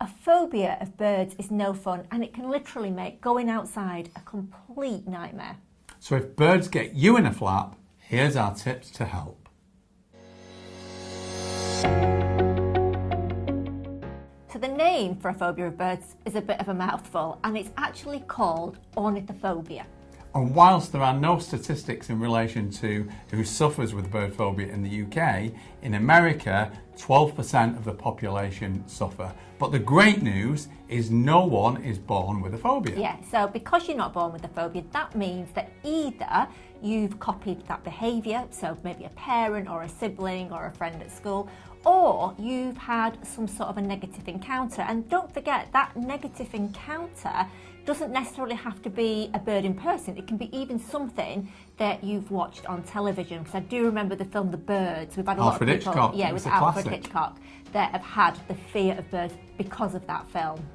a phobia of birds is no fun, and it can literally make going outside a complete nightmare. So if birds get you in a flap, here's our tips to help. So the name for a phobia of birds is a bit of a mouthful, and it's actually called ornithophobia. And whilst there are no statistics in relation to who suffers with bird phobia in the UK, in America, 12% of the population suffer. But the great news is no one is born with a phobia. Yeah, so because you're not born with a phobia, that means that either you've copied that behaviour, so maybe a parent or a sibling or a friend at school, or you've had some sort of a negative encounter. And don't forget, that negative encounter doesn't necessarily have to be a bird in person. It can be even something that you've watched on television. Because I do remember the film The Birds. We've had a lot of people, Hitchcock. Yeah, with Alfred Hitchcock, that have had the fear of birds because of that film.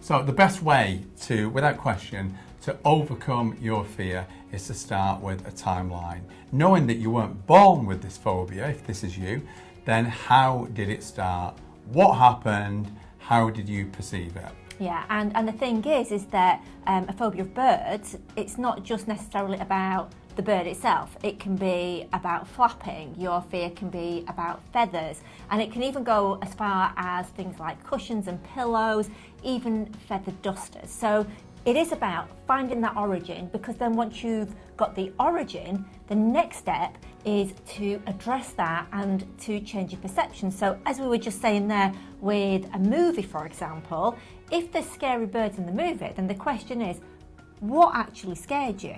So the best way to, without question, to overcome your fear is to start with a timeline. Knowing that you weren't born with this phobia, if this is you, then how did it start? What happened? How did you perceive it? Yeah, and the thing is that a phobia of birds, it's not just necessarily about the bird itself. It can be about flapping. Your fear can be about feathers, and it can even go as far as things like cushions and pillows, even feathered dusters. So it is about finding that origin, because then once you've got the origin, the next step is to address that and to change your perception. So as we were just saying there with a movie, for example, if there's scary birds in the movie, then the question is, what actually scared you?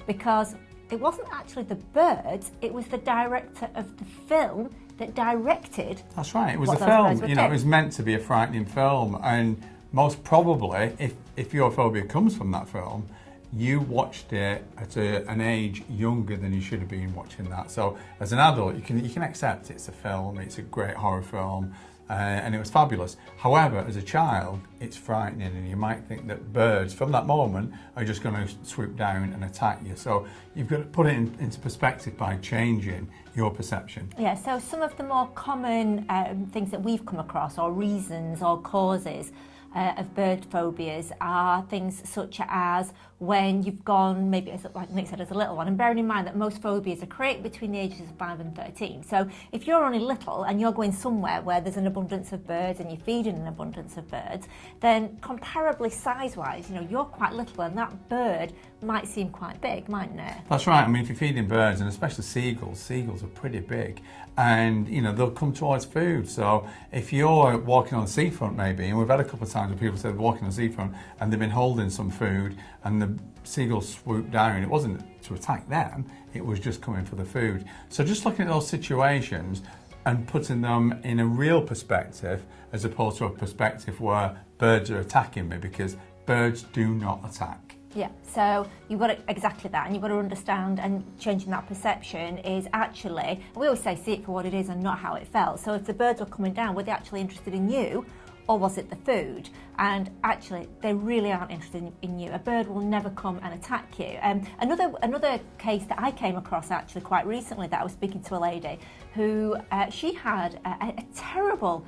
Because it wasn't actually the birds, it was the director of the film that directed. That's right, it was a film, it was meant to be a frightening film, and most probably, if your phobia comes from that film, you watched it at an age younger than you should have been watching that. So as an adult, you can accept it's a film, it's a great horror film, and it was fabulous. However, as a child, it's frightening, and you might think that birds, from that moment, are just going to swoop down and attack you. So you've got to put it into perspective by changing your perception. Yeah, so some of the more common things that we've come across, or reasons or causes of bird phobias, are things such as when you've gone, maybe like Nick said, as a little one, and bearing in mind that most phobias are created between the ages of 5 and 13. So if you're only little and you're going somewhere where there's an abundance of birds and you're feeding an abundance of birds, then comparably size-wise, you're quite little, and that bird might seem quite big, mightn't it? That's right. I mean, if you're feeding birds, and especially seagulls are pretty big, and they'll come towards food. So if you're walking on the seafront maybe, and we've had a couple of times where people said walking on the seafront and they've been holding some food and the seagulls swooped down, it wasn't to attack them, it was just coming for the food. So just looking at those situations and putting them in a real perspective, as opposed to a perspective where birds are attacking me, because birds do not attack. Yeah, so you've got exactly that, and you've got to understand, and changing that perception is actually, we always say see it for what it is and not how it felt. So if the birds were coming down, were they actually interested in you, or was it the food? And actually, they really aren't interested in you. A bird will never come and attack you. Another case that I came across actually quite recently, that I was speaking to a lady who she had a terrible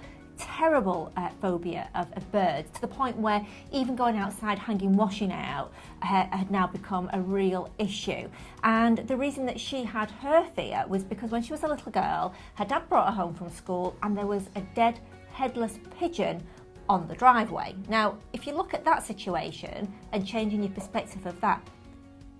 phobia of birds, to the point where even going outside hanging washing out had now become a real issue. And the reason that she had her fear was because when she was a little girl, her dad brought her home from school and there was a dead headless pigeon on the driveway. Now, if you look at that situation and changing your perspective of that,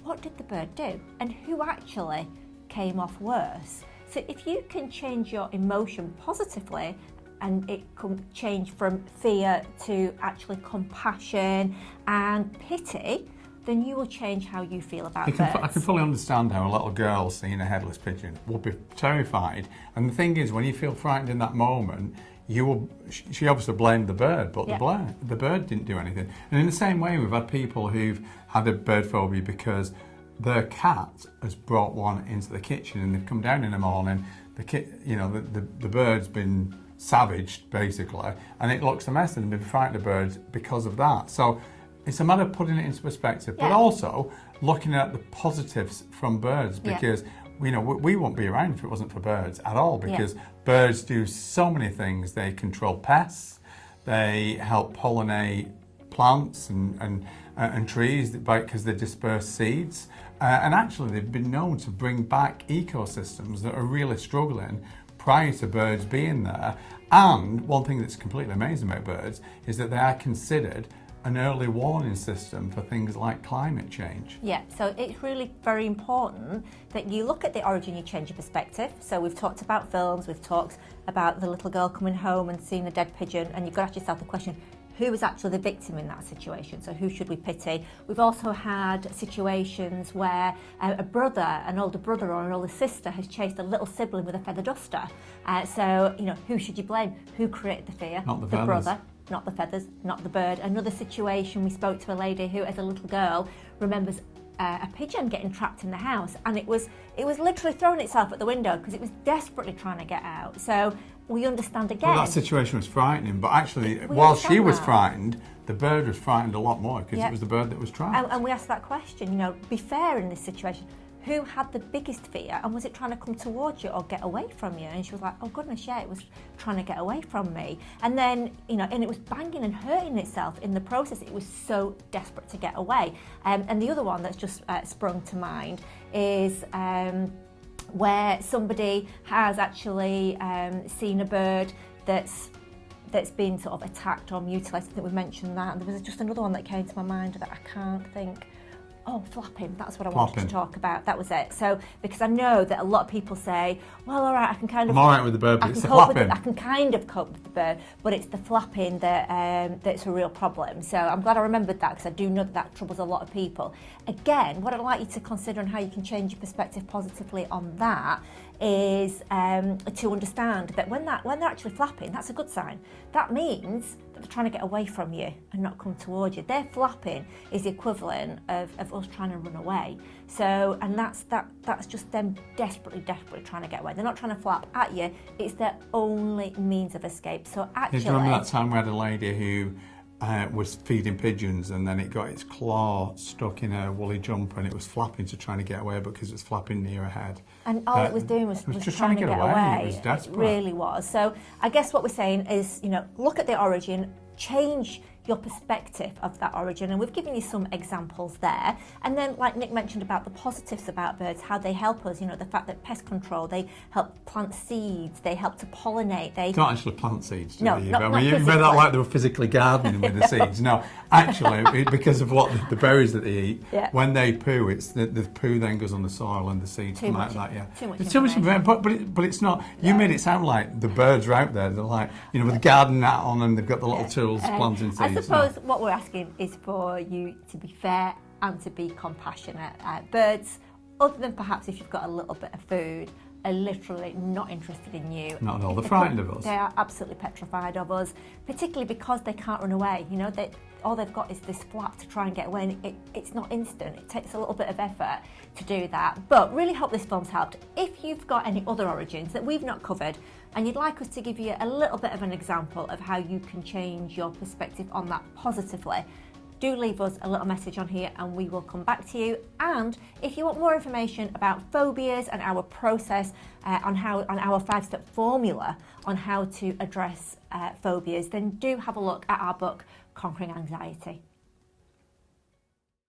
what did the bird do? And who actually came off worse? So if you can change your emotion positively, and it can change from fear to actually compassion and pity, then you will change how you feel about birds. I can fully understand how a little girl seeing a headless pigeon will be terrified. And the thing is, when you feel frightened in that moment, she obviously blamed the bird, but the bird didn't do anything. And in the same way, we've had people who've had a bird phobia because their cat has brought one into the kitchen, and they've come down in the morning, the bird's been savaged basically, and it looks a mess, and they've been frightened of birds because of that. So it's a matter of putting it into perspective, but also looking at the positives from birds, because we won't be around if it wasn't for birds at all, because birds do so many things. They control pests, They help pollinate plants and trees because they disperse seeds. And actually, they've been known to bring back ecosystems that are really struggling prior to birds being there. And one thing that's completely amazing about birds is that they are considered an early warning system for things like climate change. Yeah, so it's really very important that you look at the origin, you change your perspective. So we've talked about films, we've talked about the little girl coming home and seeing a dead pigeon, and you've got to ask yourself the question, who was actually the victim in that situation? So who should we pity? We've also had situations where a brother, an older brother or an older sister has chased a little sibling with a feather duster. So, who should you blame? Who created the fear? Not the brother. Not the feathers, not the bird. Another situation, we spoke to a lady who, as a little girl, remembers a pigeon getting trapped in the house, and it was literally throwing itself at the window because it was desperately trying to get out. So we understand again. Well, that situation was frightening, but actually, while she was frightened, the bird was frightened a lot more because it was the bird that was trapped. And we asked that question, be fair in this situation. Who had the biggest fear, and was it trying to come towards you or get away from you? And she was like, oh goodness, yeah, it was trying to get away from me. And then, and it was banging and hurting itself in the process. It was so desperate to get away. And the other one that's just sprung to mind is where somebody has actually seen a bird that's been sort of attacked or mutilated. I think we mentioned that. And there was just another one that came to my mind that I can't think. Oh, flapping, that's what I wanted to talk about. That was it. So, because I know that a lot of people say, well, all right, I can kind of... I'm all right with the bird, but it's the flapping. I can kind of cope with the bird, but it's the flapping that's a real problem. So I'm glad I remembered that, because I do know that troubles a lot of people. Again, what I'd like you to consider and how you can change your perspective positively on that is to understand that when they're actually flapping, that's a good sign. That means that they're trying to get away from you and not come towards you. Their flapping is the equivalent of us trying to run away. So, and that's just them desperately trying to get away. They're not trying to flap at you. It's their only means of escape. So actually, do you remember that time we had a lady who was feeding pigeons, and then it got its claw stuck in a woolly jumper, and it was flapping to trying to get away because it was flapping near her head. And all it was doing was just trying to get away. It was desperate. It really was. So I guess what we're saying is, look at the origin, change your perspective of that origin, and we've given you some examples there. And then, like Nick mentioned about the positives about birds, how they help us, the fact that pest control, they help plant seeds, they help to pollinate. They don't actually plant seeds, do no, they? Not you read that like they were physically gardening with the seeds. No, actually, because of what the berries that they eat, when they poo, it's the poo then goes on the soil and the seeds come out like that. Yeah, too much information, but it's not. You made it sound like the birds are out there. They're like, with the garden hat on, and they've got the little tools planting seeds. I suppose what we're asking is for you to be fair and to be compassionate. Birds, other than perhaps if you've got a little bit of food, are literally not interested in you. Not at all. They're frightened of us. They are absolutely petrified of us, particularly because they can't run away. All they've got is this flap to try and get away, and it's not instant. It takes a little bit of effort to do that. But really hope this film's helped. If you've got any other origins that we've not covered, and you'd like us to give you a little bit of an example of how you can change your perspective on that positively, do leave us a little message on here and we will come back to you. And if you want more information about phobias and our process on our 5-step formula on how to address phobias, then do have a look at our book, Conquering Anxiety.